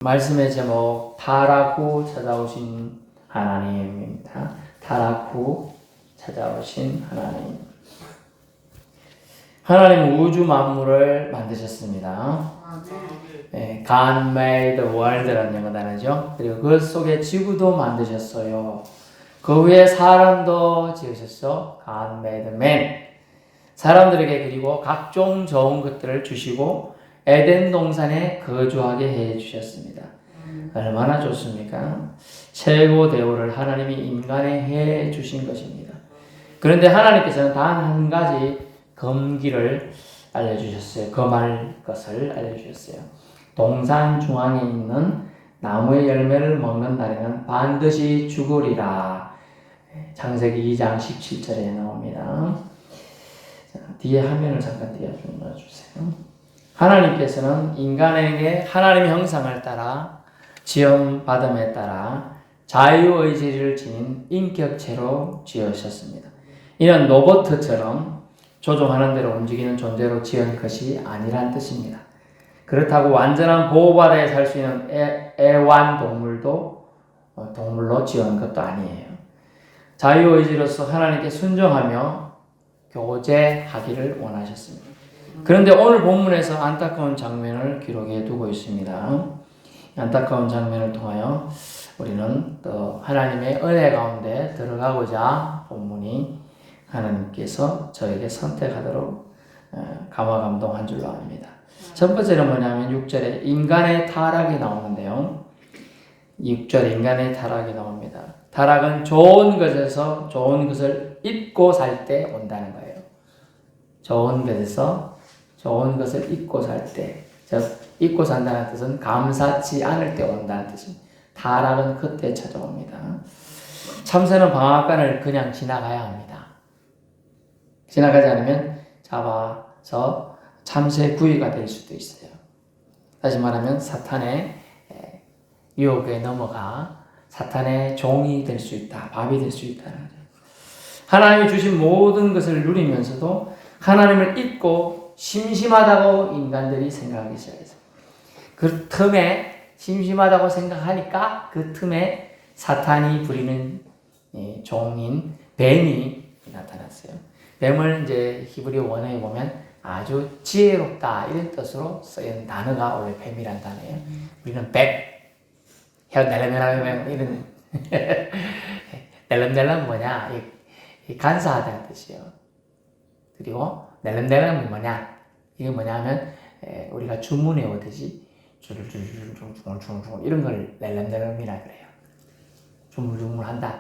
말씀의 제목 타락 후 찾아오신 하나님입니다. 타락 후 찾아오신 하나님. 하나님은 우주 만물을 만드셨습니다. 네, God made the world라는 영어 단어죠. 그리고 그 속에 지구도 만드셨어요. 그 위에 사람도 지으셨어. God made man. 사람들에게 그리고 각종 좋은 것들을 주시고 에덴 동산에 거주하게 해 주셨습니다. 얼마나 좋습니까? 최고 대우를 하나님이 인간에 해 주신 것입니다. 그런데 하나님께서는 단 한 가지 금기를 알려주셨어요. 금할 것을 알려주셨어요. 동산 중앙에 있는 나무의 열매를 먹는 날에는 반드시 죽으리라. 창세기 2장 17절에 나옵니다. 자, 뒤에 화면을 잠깐 띄워주세요. 하나님께서는 인간에게 하나님의 형상을 따라 지음받음에 따라 자유의지를 지닌 인격체로 지으셨습니다. 이는 로봇처럼 조종하는 대로 움직이는 존재로 지은 것이 아니란 뜻입니다. 그렇다고 완전한 보호바다에 살 수 있는 애완동물도 동물로 지은 것도 아니에요. 자유의지로서 하나님께 순종하며 교제하기를 원하셨습니다. 그런데 오늘 본문에서 안타까운 장면을 기록해 두고 있습니다. 안타까운 장면을 통하여 우리는 또 하나님의 은혜 가운데 들어가고자 본문이 하나님께서 저에게 선택하도록 감화감동한 줄로 압니다. 첫 번째는 뭐냐면 6절에 인간의 타락이 나오는데요. 6절에 인간의 타락이 나옵니다. 타락은 좋은 것에서 좋은 것을 잊고 살 때 온다는 거예요. 좋은 것에서 좋은 것을 잊고 살 때, 즉 잊고 산다는 뜻은 감사치 않을 때 온다는 뜻입니다. 타락은 그때 찾아옵니다. 참새는 방앗간을 그냥 지나가야 합니다. 지나가지 않으면 잡아서 참새 구이가 될 수도 있어요. 다시 말하면 사탄의 유혹에 넘어가 사탄의 종이 될 수 있다, 밥이 될 수 있다는 거죠. 하나님이 주신 모든 것을 누리면서도 하나님을 잊고 심심하다고 인간들이 생각하기 시작했어요. 그 틈에 심심하다고 생각하니까 그 틈에 사탄이 부리는 종인 뱀이 나타났어요. 뱀을 이제 히브리어 원어에 보면 아주 지혜롭다 이런 뜻으로 쓰인 단어가 원래 뱀이란 단어예요. 우리는 뱀, 혀 낼름낼름 이런 낼름낼름 뭐냐 이 간사하다는 뜻이에요. 그리고 낼름낼름이 뭐냐? 이게 뭐냐면 우리가 주문해 오듯이 줄줄줄줄줄줄줄 이런 걸 낼름낼름이라 그래요. 주물주물한다.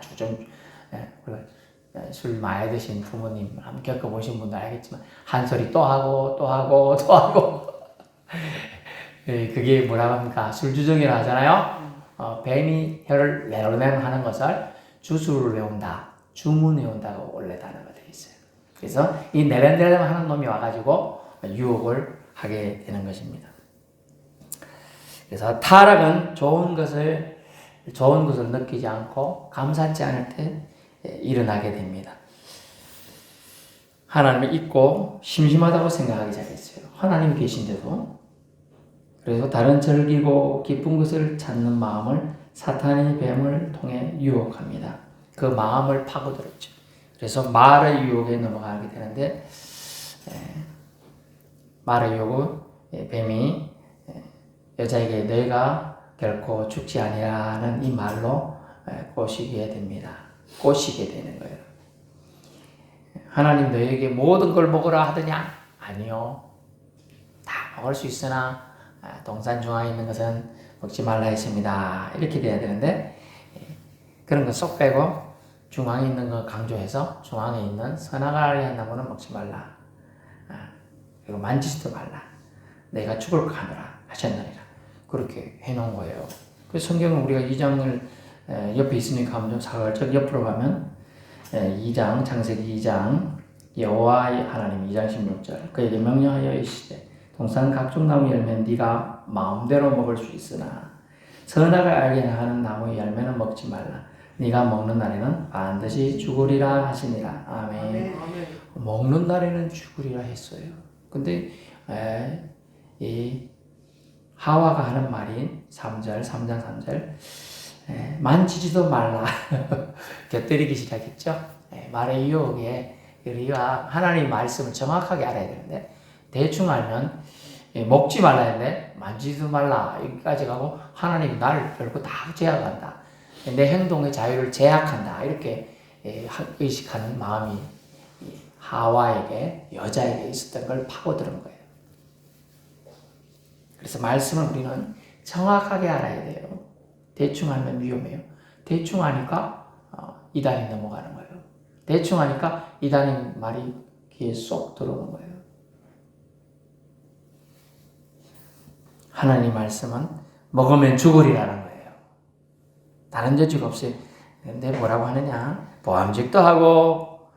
술 많이 드신 부모님 한번 겪어보신 분들 알겠지만 한 소리 또 하고 또 하고 또 하고 그게 뭐라고 합니까? 술주정이라 하잖아요. 뱀이 혀를 내로내로 하는 것을 주술을 외운다, 주문해 온다고 원래 단어가 되어 있어요. 그래서 이 내렌내렌 하는 놈이 와가지고 유혹을 하게 되는 것입니다. 그래서 타락은 좋은 것을 느끼지 않고 감사치 않을 때 일어나게 됩니다. 하나님을 잊고 심심하다고 생각하기 시작했어요. 하나님이 계신데도. 그래서 다른 즐기고 기쁜 것을 찾는 마음을 사탄의 뱀을 통해 유혹합니다. 그 마음을 파고들었죠. 그래서 말의 유혹에 넘어가게 되는데 말의 유혹은 뱀이 여자에게 너희가 결코 죽지 아니라는 이 말로 꼬시게 됩니다. 꼬시게 되는 거예요. 하나님 너희에게 모든 걸 먹으라 하더냐? 아니요. 다 먹을 수 있으나 동산 중앙에 있는 것은 먹지 말라 했습니다. 이렇게 돼야 되는데 그런 거 쏙 빼고 중앙에 있는 거 강조해서 중앙에 있는 선악을 알게 한 나무는 먹지 말라. 그리고 만지지도 말라. 내가 죽을 까 하노라 하셨느니라. 그렇게 해놓은 거예요. 그래서 성경은 우리가 2장을 옆에 있으니까 한번 살짝 옆으로 가면 2장 창세기 2장 여호와 하나님 2장 16절 그에게 명령하여 이르시되 동산 각종 나무 열매는 네가 마음대로 먹을 수 있으나 선악을 알게 하는 나무의 열매는 먹지 말라. 네가 먹는 날에는 반드시 죽으리라 하시니라. 아멘. 먹는 날에는 죽으리라 했어요. 근데 이 하와가 하는 말인 3장 3절 만지지도 말라. 곁들이기 시작했죠. 말의 유혹에 우리가 하나님 말씀을 정확하게 알아야 되는데 대충 알면 먹지 말라 했는데 만지지도 말라 여기까지 가고 하나님 나를 결국 다 제약한다. 내 행동의 자유를 제약한다. 이렇게 의식하는 마음이 하와에게 여자에게 있었던 걸 파고드는 거예요. 그래서 말씀을 우리는 정확하게 알아야 돼요. 대충 알면 위험해요. 대충 하니까 이단이 넘어가는 거예요. 대충 하니까 이단의 말이 귀에 쏙 들어오는 거예요. 하나님 말씀은 먹으면 죽으리라는 거예요. 다른 저주가 없어요. 근데 뭐라고 하느냐? 보암직도 하고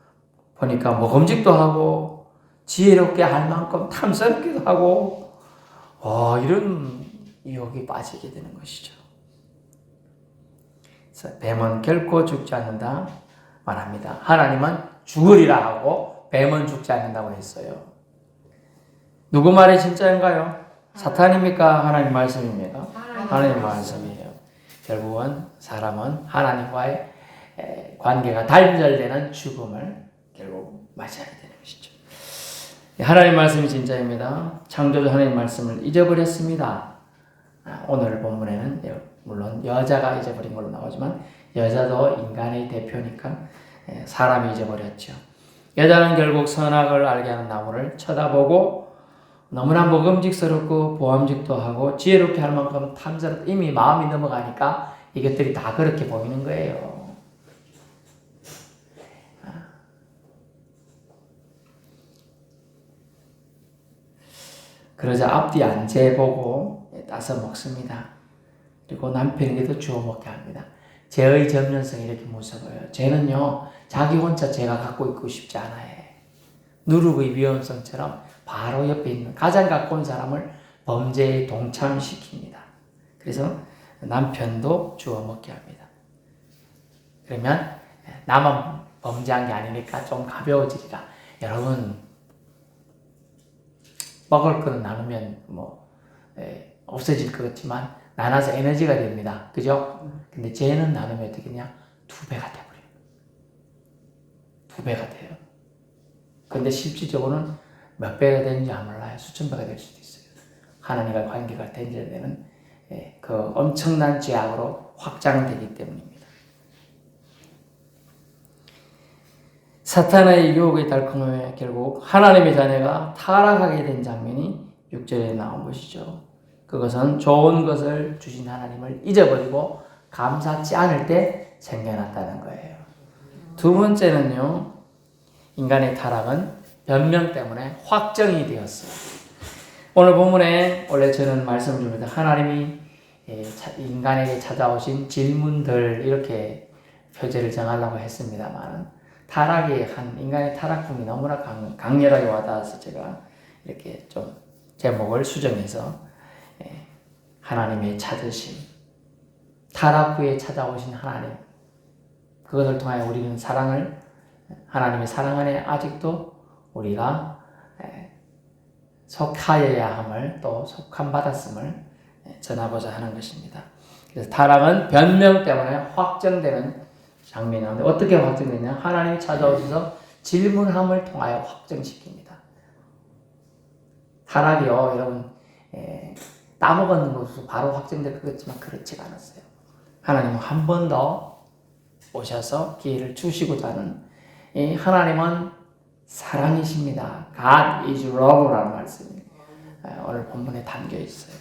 보니까 먹음직도 하고 지혜롭게 할 만큼 탐스럽기도 하고 이런 유혹이 빠지게 되는 것이죠. 그래서 뱀은 결코 죽지 않는다 말합니다. 하나님은 죽으리라 하고 뱀은 죽지 않는다고 했어요. 누구 말이 진짜인가요? 사탄입니까? 하나님 말씀입니까? 하나님 말씀이에요. 결국은 사람은 하나님과의 관계가 단절되는 죽음을 결국 맞이하게 되는 것이죠. 하나님 말씀이 진짜입니다. 창조주 하나님 말씀을 잊어버렸습니다. 오늘 본문에는 물론 여자가 잊어버린 걸로 나오지만 여자도 인간의 대표니까 사람이 잊어버렸죠. 여자는 결국 선악을 알게 하는 나무를 쳐다보고 너무나 먹음직스럽고 보암직도 하고 지혜롭게 할 만큼 탐스럽고 이미 마음이 넘어가니까 이것들이 다 그렇게 보이는 거예요. 그러자 앞뒤 안 재보고 따서 먹습니다. 그리고 남편에게도 주워 먹게 합니다. 죄의 전면성이 이렇게 무서워요. 죄는요, 자기 혼자 죄가 갖고 있고 싶지 않아요. 누룩의 위험성처럼 바로 옆에 있는 가장 가까운 사람을 범죄에 동참시킵니다. 그래서 남편도 주워 먹게 합니다. 그러면 나만 범죄한 게 아니니까 좀 가벼워지리라. 여러분, 먹을 거는 나누면 없어질 것 같지만 나눠서 에너지가 됩니다. 그죠? 근데 죄는 나누면 어떻게 되냐? 2배가 돼버려요. 2배가 돼요. 근데 실질적으로는 몇 배가 되는지 안 몰라요. 수천 배가 될 수도 있어요. 하나님과 관계가 단절되는 그 엄청난 죄악으로 확장되기 때문입니다. 사탄의 유혹의 달콤함에 결국 하나님의 자녀가 타락하게 된 장면이 6절에 나온 것이죠. 그것은 좋은 것을 주신 하나님을 잊어버리고 감사치 않을 때 생겨났다는 거예요. 두 번째는요, 인간의 타락은 변명 때문에 확정이 되었어요. 오늘 본문에 원래 저는 말씀을 드립니다. 하나님이 인간에게 찾아오신 질문들 이렇게 표제를 정하려고 했습니다만 타락이 인간의 타락풍이 너무나 강렬하게 와닿아서 제가 이렇게 좀 제목을 수정해서 하나님의 찾으심, 타락 후에 찾아오신 하나님, 그것을 통하여 우리는 하나님의 사랑 안에 아직도 우리가 속하여야 함을 또 속함 받았음을 전하고자 하는 것입니다. 그래서 타락은 변명 때문에 확정되는 장면인데 어떻게 확정되냐? 하나님이 찾아오셔서 질문함을 통하여 확정시킵니다. 타락이요, 여러분, 따먹었는 것으로 바로 확정될 것 같지만 그렇지가 않았어요. 하나님은 한 번 더 오셔서 기회를 주시고자 하는 하나님은 사랑이십니다. God is love라는 말씀이 오늘 본문에 담겨 있어요.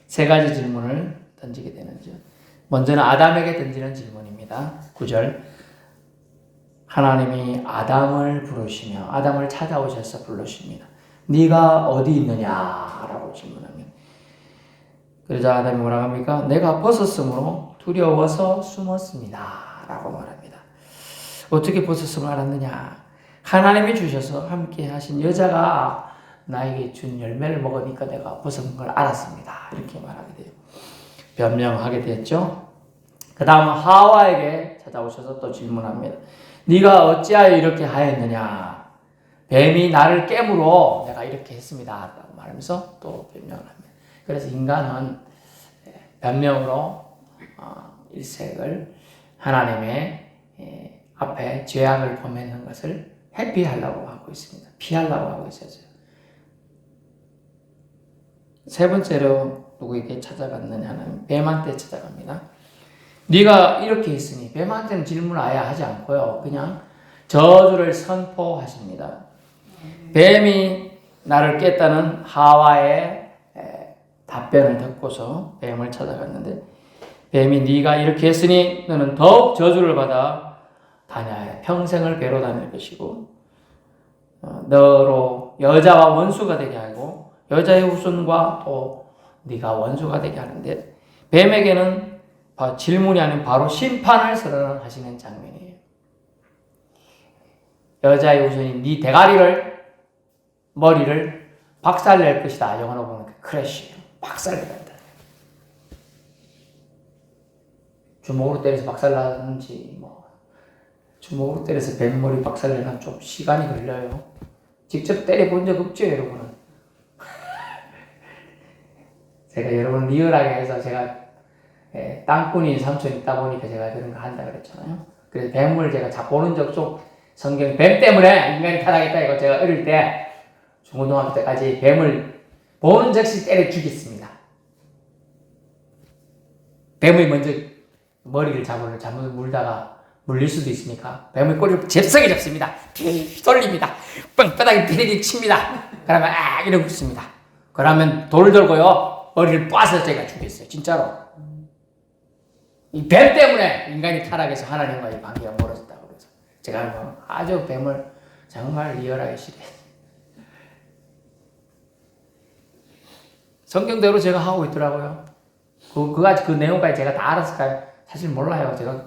세 가지 질문을 던지게 되는죠. 먼저는 아담에게 던지는 질문입니다. 9절 하나님이 아담을 부르시며 아담을 찾아오셔서 부르십니다. 네가 어디 있느냐? 라고 질문합니다. 그러자 아담이 뭐라고 합니까? 내가 벗었으므로 두려워서 숨었습니다. 라고 말합니다. 어떻게 벗었음을 알았느냐? 하나님이 주셔서 함께 하신 여자가 나에게 준 열매를 먹으니까 내가 벗은 걸 알았습니다. 이렇게 말하게 돼요. 변명하게 됐죠. 그 다음은 하와에게 찾아오셔서 또 질문합니다. 네가 어찌하여 이렇게 하였느냐? 뱀이 나를 깨물어 내가 이렇게 했습니다. 라고 말하면서 또 변명을 합니다. 그래서 인간은 변명으로 일색을 하나님의 앞에 죄악을 범하는 것을 회피하려고 하고 있습니다. 피하려고 하고 있어요. 세 번째로 누구에게 찾아갔느냐는 뱀한테 찾아갑니다. 네가 이렇게 했으니, 뱀한테는 질문 아예 하지 않고요. 그냥 저주를 선포하십니다. 뱀이 나를 깼다는 하와의 답변을 듣고서 뱀을 찾아갔는데, 뱀이 네가 이렇게 했으니 너는 더욱 저주를 받아 다녀야 평생을 배로 다닐 것이고, 너로 여자와 원수가 되게 하고 여자의 후손과 또 네가 원수가 되게 하는데, 뱀에게는 질문이 아닌 바로 심판을 선언하시는 장면이에요. 여자의 후손이 네 대가리를, 머리를 박살낼 것이다. 영어로 보면 크래쉬예요. 박살내간다. 주먹으로 때려서 박살나는지, 주먹으로 때려서 뱀머리 박살내는 좀 시간이 걸려요. 직접 때려본 적 없죠, 여러분은? 제가 여러분 리얼하게 해서 제가 땅꾼인 삼촌 있다 보니까 제가 그런 거 한다 그랬잖아요. 그래서 뱀을 제가 보는 적 좀, 성경 뱀 때문에 인간이 타락했다 이거 제가 어릴 때 중고등학교 때까지 뱀을 보는 즉시 때려 죽였습니다. 뱀이 먼저 머리를 잘못 물다가 물릴 수도 있으니까 뱀의 꼬리를 잽싸게 잡습니다. 피 돌립니다. 뻥바닥에 피리리 칩니다. 그러면 이러고 있습니다. 그러면 돌을 들고요 머리를 빻아서 제가 죽였어요. 진짜로. 이 뱀 때문에 인간이 타락해서 하나님과의 관계가 멀어졌다고 그래서 제가 아주 뱀을 정말 리얼하게 싫어해요. 성경대로 제가 하고 있더라고요. 그 내용까지 제가 다 알았을까요? 사실 몰라요. 제가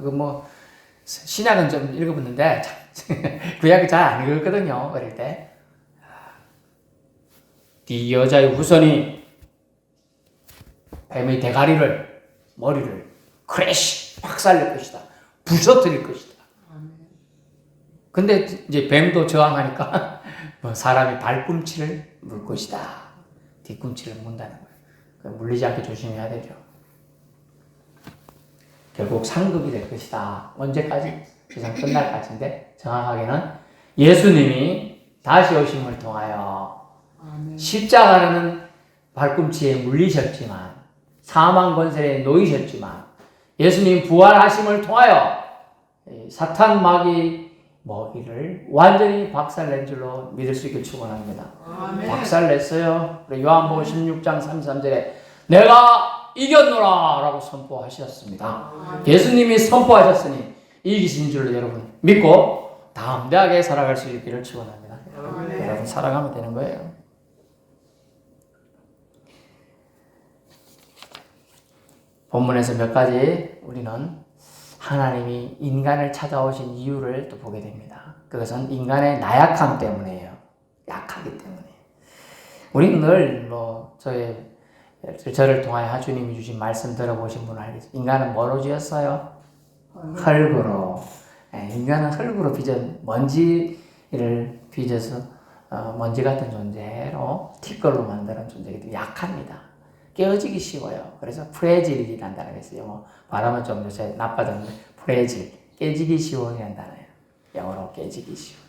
신약은 좀 읽어봤는데 구약은 잘 안 읽었거든요. 어릴 때. 네 여자의 후손이 뱀의 대가리를, 머리를 크래쉬 박살낼 것이다. 부서뜨릴 것이다. 근데 이제 뱀도 저항하니까 사람이 발꿈치를 물 것이다. 뒤꿈치를 문다는 거예요. 물리지 않게 조심해야 되죠. 결국 상급이 될 것이다. 언제까지? 세상 끝날까지인데 정확하게는 예수님이 다시 오심을 통하여 십자가는 발꿈치에 물리셨지만, 사망 권세에 놓이셨지만, 예수님 부활하심을 통하여 사탄 마귀 먹이를 완전히 박살낸 줄로 믿을 수 있길 축원합니다. 박살냈어요. 요한복음 16장 33절에 내가 이겼노라 라고 선포하셨습니다. 예수님이 선포하셨으니 이기신 줄로 여러분 믿고 담대하게 살아갈 수 있기를 축원합니다. 여러분 살아가면 되는 거예요. 본문에서 몇 가지 우리는 하나님이 인간을 찾아오신 이유를 또 보게 됩니다. 그것은 인간의 나약함 때문이에요. 약하기 때문에. 우리는 늘 저를 통하여 주님이 주신 말씀 들어보신 분은 알겠죠. 인간은 뭐로 지었어요? 흙으로. 인간은 흙으로 먼지를 빚어서 먼지 같은 존재로 티끌로 만드는 존재이기 때문에 약합니다. 깨어지기 쉬워요. 그래서 프레질이라는 단어가 있어요. 발음은 좀 요새 나빠졌는데 프레질, 깨지기 쉬워이라는 단어예요. 영어로 깨지기 쉬워.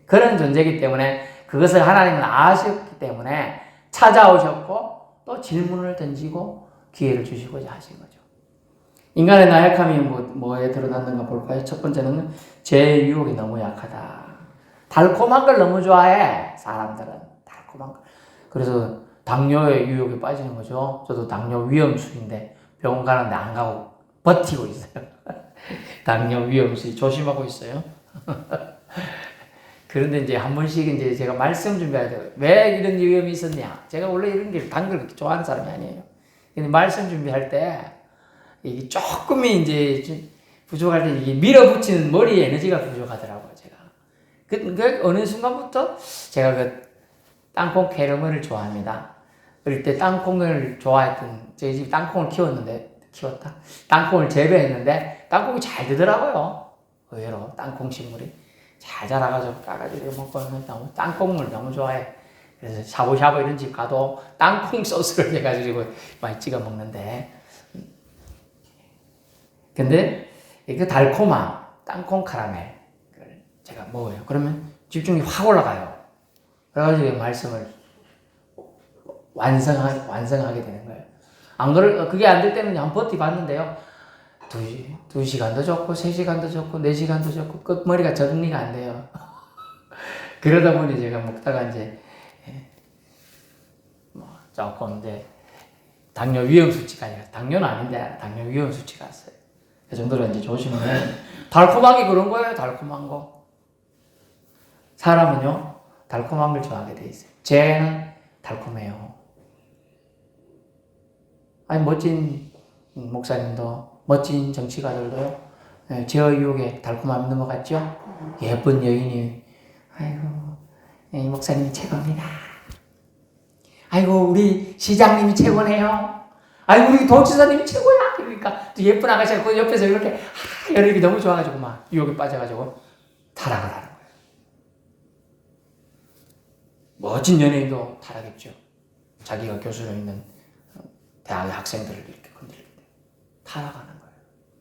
그런 존재이기 때문에 그것을 하나님은 아셨기 때문에 찾아오셨고 또 질문을 던지고 기회를 주시고자 하신 거죠. 인간의 나약함이 뭐에 드러났는가 볼까요? 첫 번째는 죄의 유혹이 너무 약하다. 달콤한 걸 너무 좋아해. 사람들은 달콤한 걸. 그래서 당뇨의 유혹에 빠지는 거죠. 저도 당뇨 위험수인데 병원 가는데 안 가고 버티고 있어요. 당뇨 위험수 조심하고 있어요. 그런데 이제 한 번씩 이제 제가 말씀 준비할 때 왜 이런 위험이 있었냐. 제가 원래 이런 게 단 걸 그렇게 좋아하는 사람이 아니에요. 근데 말씀 준비할 때 이게 조금이 이제 부족할 때 이게 밀어붙이는 머리에 에너지가 부족하더라고요. 제가. 그 어느 순간부터 제가 땅콩 캐러멜을 좋아합니다. 어릴 때 땅콩을 좋아했던, 저희 집이 땅콩을 땅콩을 재배했는데, 땅콩이 잘 되더라고요. 의외로, 땅콩 식물이. 잘 자라가지고, 까가지고 먹고, 땅콩을 너무 좋아해. 그래서 샤브샤브 이런 집 가도 땅콩 소스를 해가지고 많이 찍어 먹는데, 근데 그 달콤한 땅콩 카라멜 제가 먹어요. 그러면 집중이 확 올라가요. 그래가지고 말씀을 완성하게 되는 거예요. 그게 안 될 때는 한 버티봤는데요. 2시간도 좋고, 3시간도 좋고, 4시간도 좋고, 끝머리가 정리가 안 돼요. 그러다 보니 제가 먹다가 이제, 조금 이제, 당뇨 위험 수치가 아니라, 당뇨는 아닌데, 당뇨 위험 수치가 왔어요. 그 정도로 이제 조심을 해요. 달콤한 게 그런 거예요, 달콤한 거. 사람은요, 달콤한 걸 좋아하게 돼 있어요. 쟤는 달콤해요. 아니, 멋진 목사님도, 멋진 정치가들도요, 제어 유혹에 달콤함이 넘어갔죠? 예쁜 여인이, 아이고, 이 목사님이 최고입니다. 아이고, 우리 시장님이 최고네요. 아이고, 우리 도지사님이 최고야. 그러니까, 또 예쁜 아가씨가 그 옆에서 이렇게, 여름이 너무 좋아가지고, 막, 유혹에 빠져가지고, 타락을 하는 거예요. 멋진 연예인도 타락했죠. 자기가 교수로 있는 대학의 학생들을 이렇게 건드릴 때 타락하는 거예요.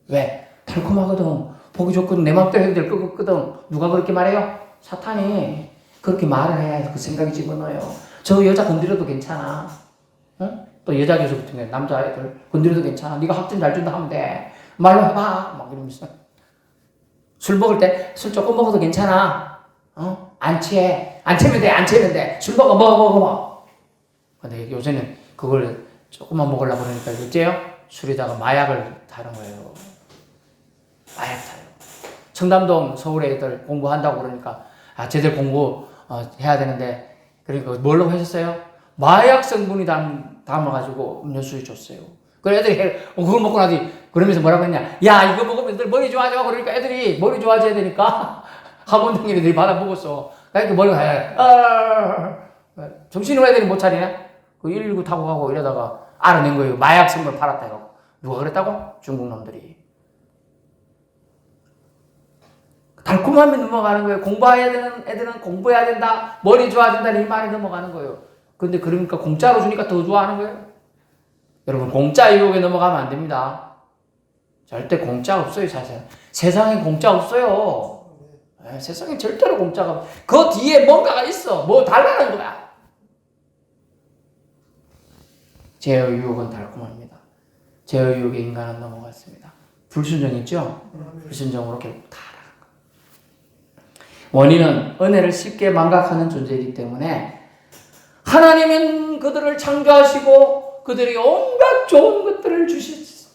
왜? 달콤하거든. 보기 좋거든. 내 맘대로 해도 될 것 같거든. 누가 그렇게 말해요? 사탄이 그렇게 말을 해야 그 생각이 집어넣어요. 저 여자 건드려도 괜찮아. 응? 또 여자 교수 같은 경우 남자애들 건드려도 괜찮아. 네가 학점 잘 준다 하면 돼. 말로 해봐. 막 이러면서. 술 먹을 때 술 조금 먹어도 괜찮아. 안 취해. 안 취면 돼. 안 취면 돼. 술 먹어. 근데 요새는 그걸 조금만 먹으려고 그러니까 어째요? 술에다가 마약을 타는 거예요. 마약 타요. 청담동 서울에 애들 공부한다고 그러니까 쟤들 공부 해야 되는데 그러니까 뭘로 하셨어요? 마약 성분이 담아가지고 음료수에 줬어요. 그래 애들이 그거 먹고 나더니 그러면서 뭐라고 했냐? 야 이거 먹으면 애들 머리 좋아져. 그러니까 애들이 머리 좋아져야 되니까 학원 다니는 애들이 받아 먹었어. 그러니까 머리가 정신을 애들이 못 차리네. 그 119 타고 가고 이러다가 알아낸 거예요. 마약 성분 팔았다 해갖고. 누가 그랬다고? 중국 놈들이. 달콤함이 넘어가는 거예요. 공부해야 되는 애들은 공부해야 된다. 머리 좋아진다는 이 말이 넘어가는 거예요. 근데 그러니까 공짜로 주니까 더 좋아하는 거예요. 여러분 공짜 유혹에 넘어가면 안 됩니다. 절대 공짜 없어요. 세상에 공짜 없어요. 세상에 절대로 공짜가 없어요. 그 뒤에 뭔가가 있어. 뭐 달라는 거야. 제어 유혹은 달콤합니다. 제어 유혹에 인간은 넘어갔습니다. 불순종 있죠? 불순종으로 결국 타락한 거예요. 원인은 은혜를 쉽게 망각하는 존재이기 때문에 하나님은 그들을 창조하시고 그들이 온갖 좋은 것들을 주셨어.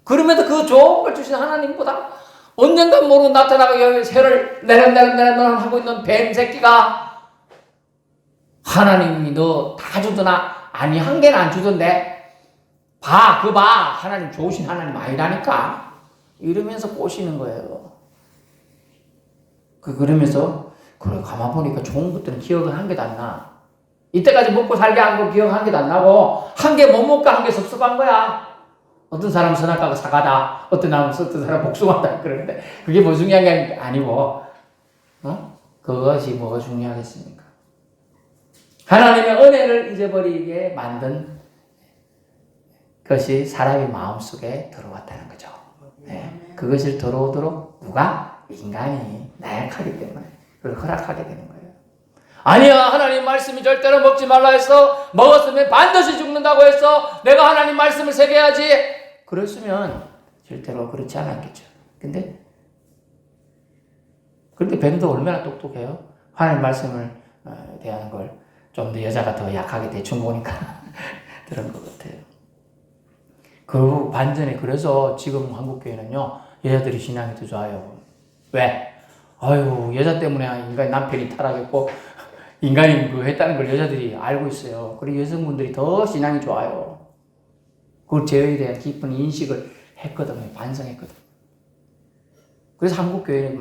그럼에도 그 좋은 걸 주신 하나님보다 언젠가 모르고 나타나고 새를 내람 하고 있는 뱀 새끼가 하나님이 너 다 주더나 아니 한 개는 안 주던데 봐 하나님 좋으신 하나님 아니라니까 이러면서 꼬시는 거예요. 그러면서 그래 가만 보니까 좋은 것들은 기억은 한 개도 안 나. 이때까지 먹고 살게 한 거 기억 한 개도 안 나고 한 개 못 먹고 한 개 섭섭한 거야. 어떤 사람은 선악과가 사과다. 어떤 사람은 복숭아다. 그러는데 그게 뭐 중요한 게 아니고 그것이 뭐가 중요하겠습니까? 하나님의 은혜를 잊어버리게 만든 것이 사람의 마음속에 들어왔다는 거죠. 네. 그것을 들어오도록 누가? 인간이 나약하기 때문에 그걸 허락하게 되는 거예요. 아니야 하나님 말씀이 절대로 먹지 말라 했어. 먹었으면 반드시 죽는다고 했어. 내가 하나님 말씀을 새겨야지. 그랬으면 절대로 그렇지 않았겠죠. 근데 뱀도 얼마나 똑똑해요. 하나님 말씀을 대하는 걸 좀 더 여자가 더 약하게 대충 보니까 그런 것 같아요. 그 반전에 그래서 지금 한국교회는요 여자들이 신앙이 더 좋아요. 왜? 아유 여자 때문에 인간 남편이 타락했고 인간이 그 했다는 걸 여자들이 알고 있어요. 그리고 여성분들이 더 신앙이 좋아요. 그걸 제어에 대한 깊은 인식을 했거든요. 반성했거든요. 그래서 한국교회는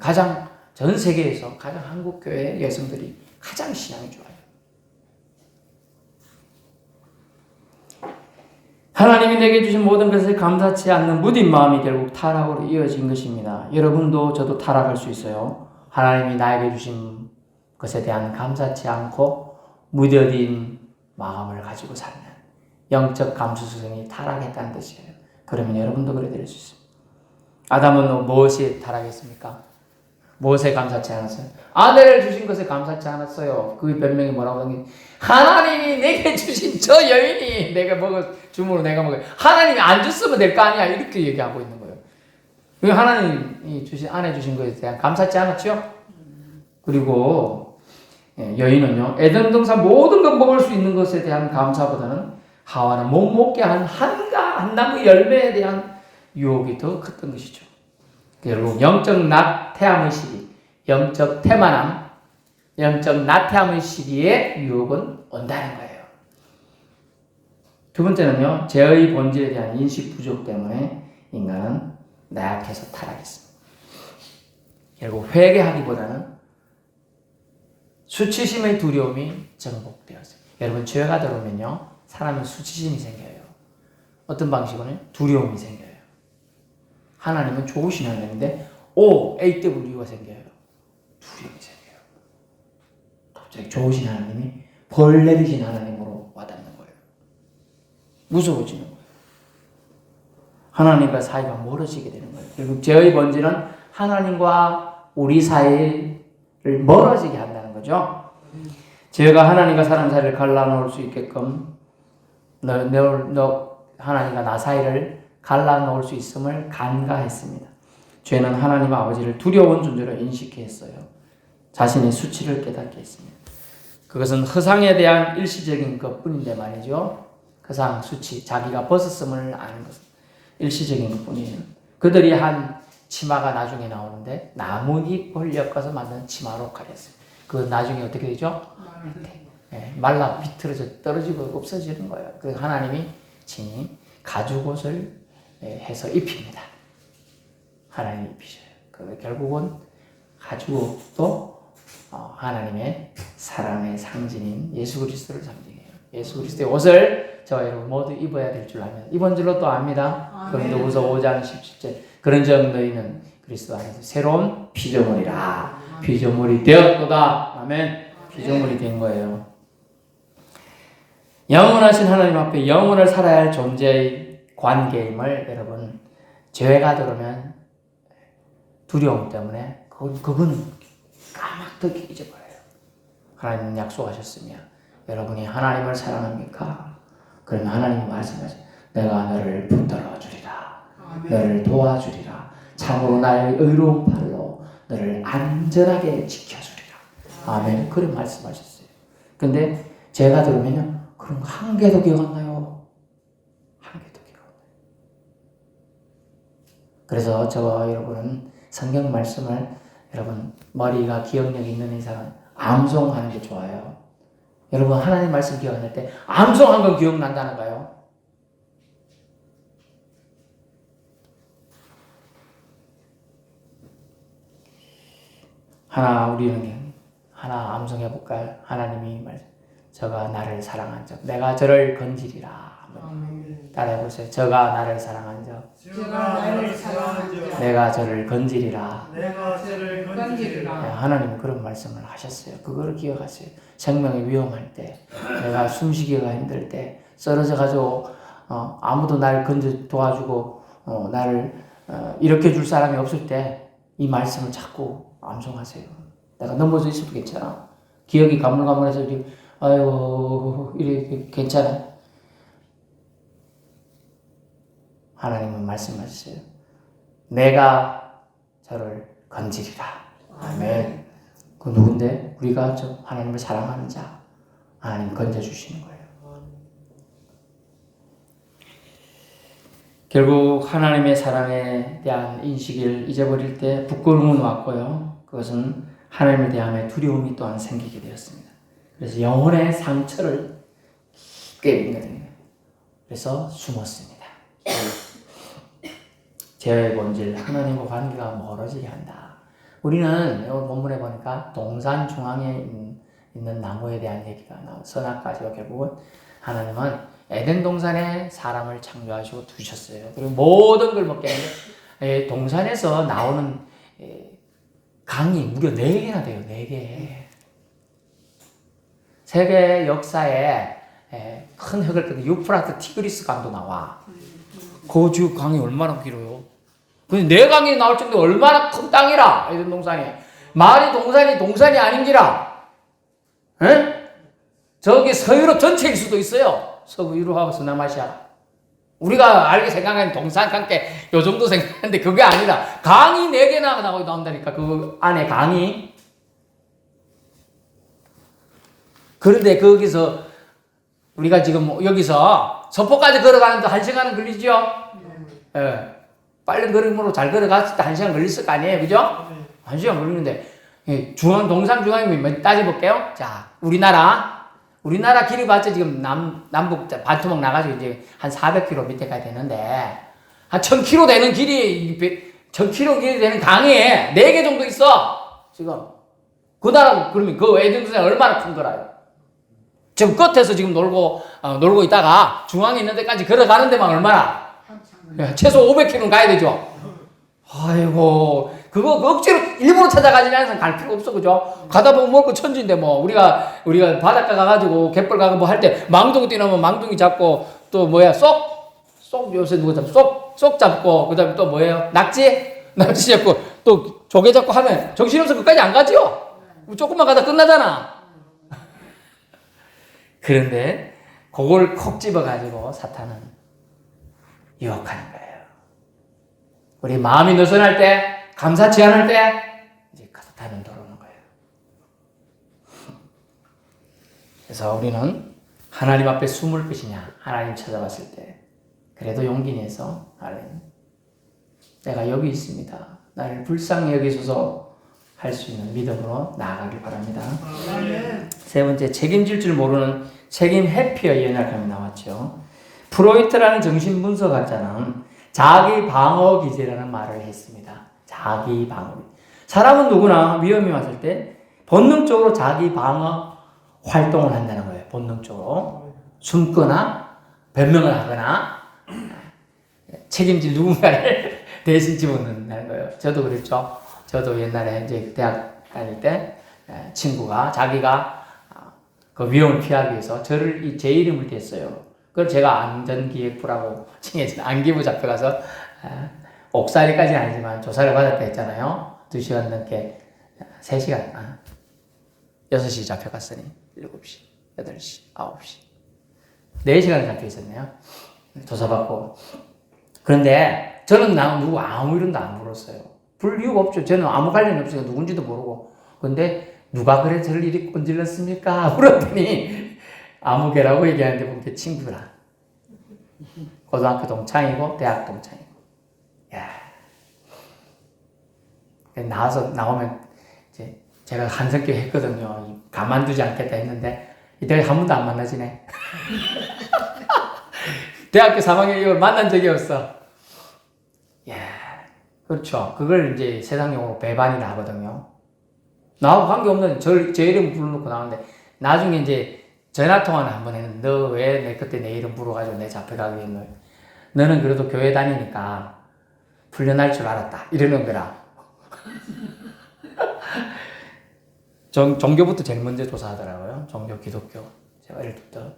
가장 전 세계에서 가장 한국교회 여성들이 가장 신앙이 좋아요. 하나님이 내게 주신 모든 것을 감사치 않는 무딘 마음이 결국 타락으로 이어진 것입니다. 여러분도 저도 타락할 수 있어요. 하나님이 나에게 주신 그것에 대한 감사치 않고 무뎌진 마음을 가지고 살면 영적 감수성이 타락했다는 뜻이에요. 그러면 여러분도 그래 될 수 있습니다. 아담은 무엇이 타락했습니까? 무엇에 감사치 않았어요? 아내를 주신 것에 감사치 않았어요. 그 변명이 뭐라고 하는 게 하나님이 내게 주신 저 여인이 내가 주므로 내가 먹어요. 하나님이 안 줬으면 될 거 아니야. 이렇게 얘기하고 있는 거예요. 하나님이 아내 주신 것에 대한 감사치 않았죠? 그리고 여인은요, 에덴 동산 모든 것 먹을 수 있는 것에 대한 감사보다는 하와는 못 먹게 한 한 나무 열매에 대한 유혹이 더 컸던 것이죠. 결국 영적 나태함의 시기, 영적 태만함, 영적 나태함의 시기에 유혹은 온다는 거예요. 두 번째는요, 죄의 본질에 대한 인식 부족 때문에 인간은 나약해서 타락했습니다. 결국 회개하기보다는 수치심의 두려움이 정복되었어요. 여러분, 죄가 들어오면요, 사람은 수치심이 생겨요. 어떤 방식으로는 두려움이 생겨요. 하나님은 좋으신 하나님인데 AW가 생겨요. 두려움이 생겨요. 갑자기 좋으신 하나님이 벌 내리신 하나님으로 와닿는 거예요. 무서워지는 거예요. 하나님과 사이가 멀어지게 되는 거예요. 결국 죄의 본질은 하나님과 우리 사이를 멀어지게 한다는 거죠. 죄가 하나님과 사람 사이를 갈라놓을 수 있게끔 하나님과 나 사이를 갈라놓을 수 있음을 간과했습니다. 죄는 하나님 아버지를 두려운 존재로 인식했어요. 자신의 수치를 깨닫게 했습니다. 그것은 허상에 대한 일시적인 것뿐인데 말이죠. 허상, 수치, 자기가 벗었음을 아는 것은 일시적인 것뿐이에요. 그들이 한 치마가 나중에 나오는데 나뭇잎을 엮어서 만든 치마로 가렸어요. 그 나중에 어떻게 되죠? 말라 비틀어져 떨어지고 없어지는 거예요. 그 하나님이 친히 가죽옷을 해서 입힙니다. 하나님이 입히셔요. 그 결국은 가죽옷도 하나님의 사랑의 상징인 예수 그리스도를 상징해요. 예수 그리스도의 옷을 저와 여러분 모두 입어야 될 줄 압니다. 이번 줄로 또 압니다. 고린도후서 5장 17절 그런즉 너희는 그리스도 안에서 새로운 피조물이라. 피조물이 되었도다. 아멘. 피조물이 된 거예요. 영원하신 하나님 앞에 영원을 살아야 할 존재의 관계임을 여러분, 죄가 들어오면 두려움 때문에 그건 까맣게 잊어버려요. 하나님은 약속하셨으며 여러분이 하나님을 사랑합니까? 그러면 하나님이 말씀하세요. 내가 너를 붙들어 주리라. 너를 도와주리라. 참으로 나의 의로운 팔로 너를 안전하게 지켜주리라. 아멘. 그런 말씀하셨어요. 근데 죄가 들어오면요, 그럼 한 개도 기억 안 나요. 한 개도 기억 안 나요. 그래서 저와 여러분은 성경 말씀을 여러분 머리가 기억력이 있는 이상은 암송하는 게 좋아요. 여러분 하나님 말씀 기억 안 날 때 암송한 건 기억난다는가요? 우리는 하나 암송해 볼까요? 하나님이 말씀. 저가 나를 사랑한 적, 내가 저를 건지리라. 따라해보세요. 저가 나를 사랑한 적, 내가 저를 건지리라. 하나님은 그런 말씀을 하셨어요. 그거를 기억하세요. 생명이 위험할 때, 내가 숨쉬기가 힘들 때, 쓰러져가지고 아무도 나를 도와주고 나를 일으켜줄 사람이 없을 때 이 말씀을 자꾸 암송하세요. 내가 넘어져 있어도 괜찮아. 기억이 가물가물해서 아이고 이렇게 괜찮아. 하나님은 말씀하셨어요. 내가 저를 건지리라. 아멘. 그 누군데? 우리가 저 하나님을 사랑하는 자. 하나님 건져주시는 거예요. 결국 하나님의 사랑에 대한 인식을 잊어버릴 때 부끄러움은 왔고요. 그것은 하나님에 대한 두려움이 또한 생기게 되었습니다. 그래서 영혼의 상처를 깊게 입는 거예요. 그래서 숨었습니다. 죄의 본질, 하나님과 관계가 멀어지게 한다. 우리는 오늘 본문에 보니까 동산 중앙에 있는 나무에 대한 얘기가 나와요. 선악과지와 결국은 하나님은 에덴 동산에 사람을 창조하시고 두셨어요. 그리고 모든 걸 먹게 하는데 동산에서 나오는 강이 무려 4개나 돼요. 4개. 세계 역사에 큰 획을 끄는 유프라트 티그리스 강도 나와. 그 강이 얼마나 길어요? 근데 네 강이 나올 정도 얼마나 큰 땅이라, 이런 동산이. 말이 동산이 아닌기라. 에? 저기 서유럽 전체일 수도 있어요. 서부 유럽하고 서남아시아. 우리가 알게 생각하는 동산관계 요 정도 생각하는데 그게 아니라 강이 4개나 나온다니까. 그 안에 강이. 그런데 거기서 우리가 지금 여기서 서포까지 걸어가는데 1시간은 걸리죠? 예. 빠른 걸음으로 잘 걸어갔을 때 1시간 걸렸을 거 아니에요? 그죠? 1시간 걸리는데 동산 중앙이 따져볼게요. 자, 우리나라 길이 봤자 지금 남북 반토막 나가지고 이제 한 400km 밑에까지 되는데 한 1000km 되는 길이 1000km 길이 되는 강에 4개 정도 있어. 지금 그 나라 그러면 그 에덴동산이 얼마나 큰 거라요? 지금 끝에서 지금 놀고 있다가 중앙에 있는 데까지 걸어가는 데만 얼마나? 최소 500km는 가야 되죠. 아이고, 그거 억지로 일부러 찾아가지 않아서 갈 필요 없어, 그죠? 가다 보면 먹고 천지인데 뭐 우리가 바닷가 가가지고 갯벌 가고 뭐 할 때 망둥이 뛰어나면 망둥이 잡고 또 뭐야 쏙 요새 누구 잡고 쏙 잡고 그다음에 또 뭐예요? 낙지 잡고 또 조개 잡고 하면 정신없어 끝까지 안 가지요. 조금만 가다 끝나잖아. 그런데 그걸 콕 집어가지고 사탄은 유혹하는 거예요. 우리 마음이 느슨할 때, 감사치 않을 때 이제 사탄은 들어오는 거예요. 그래서 우리는 하나님 앞에 숨을 것이냐, 하나님 찾아봤을 때 그래도 용기 내서 하나님, 내가 여기 있습니다. 나를 불쌍히 여기소서 할 수 있는 믿음으로 나아가길 바랍니다. 세 번째, 책임질 줄 모르는 책임 회피의 연약함이 나왔죠. 프로이트라는 정신분석학자는 자기 방어 기제라는 말을 했습니다. 자기 방어. 사람은 누구나 위험이 왔을 때 본능적으로 자기 방어 활동을 한다는 거예요. 본능적으로 숨거나 변명을 하거나 책임질 누군가를 대신 집어넣는다는 거예요. 저도 그랬죠. 저도 옛날에 이제 대학 다닐 때 친구가 자기가 그 위험을 피하기 위해서 제 이름을 댔어요. 그걸 제가 안전기획부라고 칭해진 안기부 잡혀가서 옥살이까지는 아니지만 조사를 받았다 했잖아요. 2시간 넘게 3시간 6시 잡혀갔으니 7시, 8시, 9시 4시간을 잡혀 있었네요. 조사받고. 그런데 저는 누구 아무 이름도 안 물었어요. 부를 이유가 없죠. 저는 아무 관련이 없으니까 누군지도 모르고. 근데 누가 그래 저를 이리 꼰질렀습니까? 물었더니 아무개라고 얘기하는데 보니까 친구라. 고등학교 동창이고 대학 동창이고. 야. 나오면 이제 제가 한성격 했거든요. 가만두지 않겠다 했는데 이때 한 번도 안 만나지네. 대학교 3학년 이후로 만난 적이 없어. 야. 그렇죠. 그걸 이제 세상용어로 배반이라 하거든요. 나하고 관계없는 제 이름 불러놓고 나오는데 나중에 이제 전화통화는 한번 했는데 너 왜 내 그때 내 이름 불러가지고 내 잡혀가게 했노? 너는 그래도 교회 다니니까 풀려날 줄 알았다. 이러는 거라. 종교부터 제일 먼저 조사하더라고요. 종교, 기독교. 제가 어릴 때부터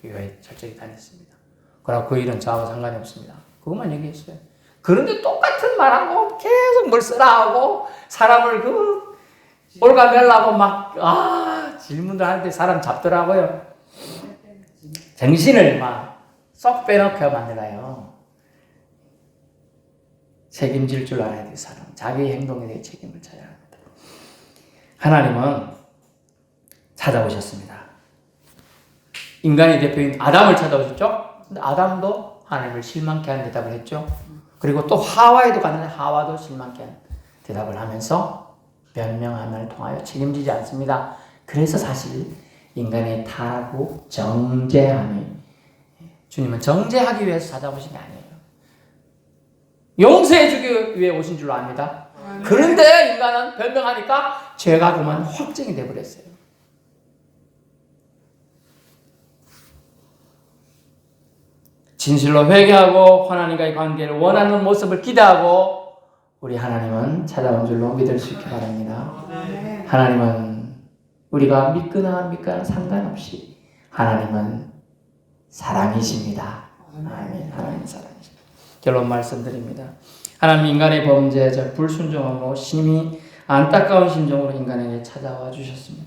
교회 철저히 다녔습니다. 그러나 그 일은 저하고 상관이 없습니다. 그것만 얘기했어요. 그런데 똑같은 말하고 계속 뭘 쓰라 하고 사람을 올가매려고 질문들 하는데 사람 잡더라고요. 정신을 쏙 빼놓게 만들어요. 책임질 줄 알아야 돼, 사람. 자기 행동에 대해 책임을 져야 합니다. 하나님은 찾아오셨습니다. 인간의 대표인 아담을 찾아오셨죠? 근데 아담도 하나님을 실망케 하는 대답을 했죠. 그리고 또 하와에도 갔는데 하와도 실망케 하는 대답을 하면서 변명함을 통하여 책임지지 않습니다. 그래서 사실 인간의 타락고 정죄함이 주님은 정죄하기 위해서 찾아오신 게 아니에요. 용서해주기 위해 오신 줄로 압니다. 그런데 인간은 변명하니까 죄가 그만 확정이 돼버렸어요. 진실로 회개하고 하나님과의 관계를 원하는 모습을 기대하고 우리 하나님은 찾아온 줄로 믿을 수 있기 바랍니다. 하나님은 우리가 믿거나 안 믿거나 상관없이 하나님은 사랑이십니다. 아멘. 하나님 사랑이십니다. 결론 말씀드립니다. 하나님 인간의 범죄적 불순종하고 심히 안타까운 심정으로 인간에게 찾아와 주셨습니다.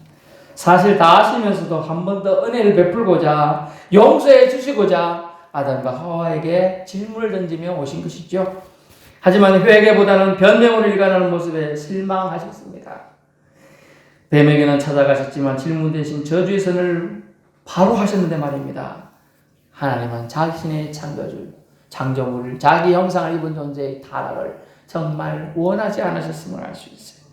사실 다 아시면서도 한 번 더 은혜를 베풀고자 용서해 주시고자 아담과 하와에게 질문을 던지며 오신 것이죠. 하지만 회개보다는 변명을 일관하는 모습에 실망하셨습니다. 뱀에게는 찾아가셨지만 질문 대신 저주의 선을 바로 하셨는데 말입니다. 하나님은 자신의 창조물, 자기 형상을 입은 존재의 타락을 정말 원하지 않으셨음을 알 수 있어요.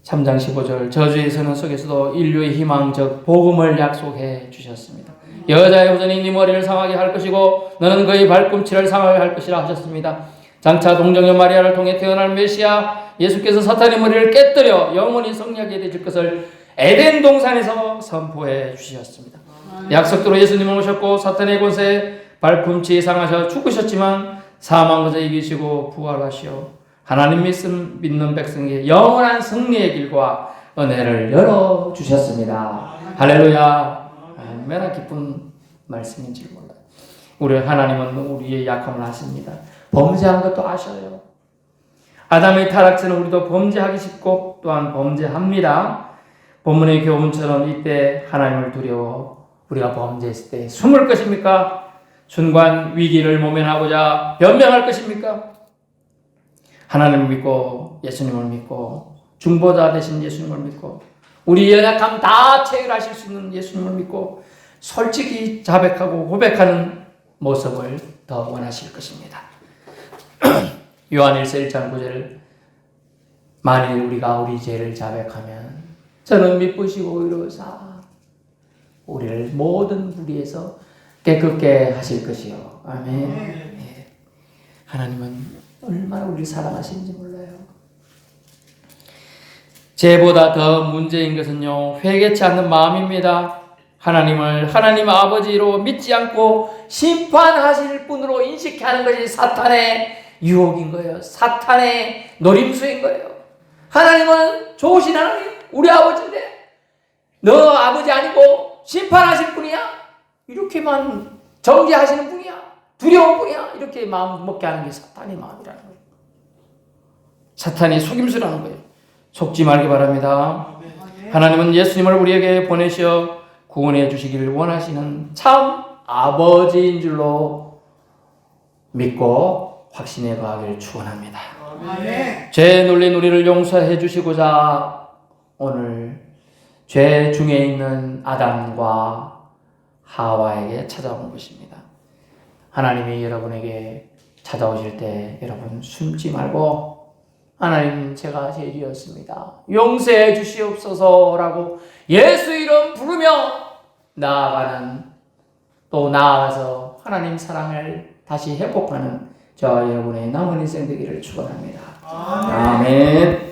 3장 15절 저주의 선언 속에서도 인류의 희망 즉 복음을 약속해 주셨습니다. 여자의 후손이 네 머리를 상하게 할 것이고 너는 그의 발꿈치를 상하게 할 것이라 하셨습니다. 장차 동정녀 마리아를 통해 태어날 메시아 예수께서 사탄의 머리를 깨뜨려 영원히 승리하게 되실 것을 에덴 동산에서 선포해 주셨습니다. 약속대로 예수님은 오셨고 사탄의 권세에 발꿈치 상하셔 죽으셨지만 사망에서 이기시고 부활하시어 하나님 믿는 백성에게 영원한 승리의 길과 은혜를 열어주셨습니다. 할렐루야. 얼마나 기쁜 말씀인지 몰라요. 우리 하나님은 우리의 약함을 아십니다. 범죄한 것도 아셔요. 아담의 타락처럼 우리도 범죄하기 쉽고 또한 범죄합니다. 본문의 교훈처럼 이때 하나님을 두려워 우리가 범죄했을 때 숨을 것입니까? 순간 위기를 모면하고자 변명할 것입니까? 하나님을 믿고 예수님을 믿고 중보자 되신 예수님을 믿고 우리 연약함 다 체결하실 수 있는 예수님을 믿고 솔직히 자백하고 고백하는 모습을 더 원하실 것입니다. 요한 1서 1장 9절 만일 우리가 우리 죄를 자백하면 저는 미쁘시고 의로우사 우리를 모든 불의에서 깨끗게 하실 것이요. 아멘. 네. 하나님은 얼마나 우리를 사랑하시는지 몰라요. 죄보다 더 문제인 것은요, 회개치 않는 마음입니다. 하나님을 하나님 아버지로 믿지 않고 심판하실 분으로 인식하는 것이 사탄의 유혹인 거예요. 사탄의 노림수인 거예요. 하나님은 좋으신 하나님, 우리 아버지인데 너 아버지 아니고 심판하실 분이야? 이렇게만 정죄하시는 분이야? 두려운 분이야? 이렇게 마음 먹게 하는 게 사탄의 마음이라는 거예요. 사탄이 속임수라는 거예요. 속지 말기 바랍니다. 하나님은 예수님을 우리에게 보내셔 구원해 주시기를 원하시는 참 아버지인 줄로 믿고 확신에 거하기를 축원합니다. 죄 눌린 우리를 용서해 주시고자 오늘 죄 중에 있는 아담과 하와에게 찾아온 것입니다. 하나님이 여러분에게 찾아오실 때 여러분 숨지 말고 하나님 제가 죄지었습니다. 용서해 주시옵소서라고 예수 이름 부르며 나아가는 또 나아가서 하나님 사랑을 다시 회복하는 저와 여러분의 남은 인생 되기를 축원합니다. 아멘.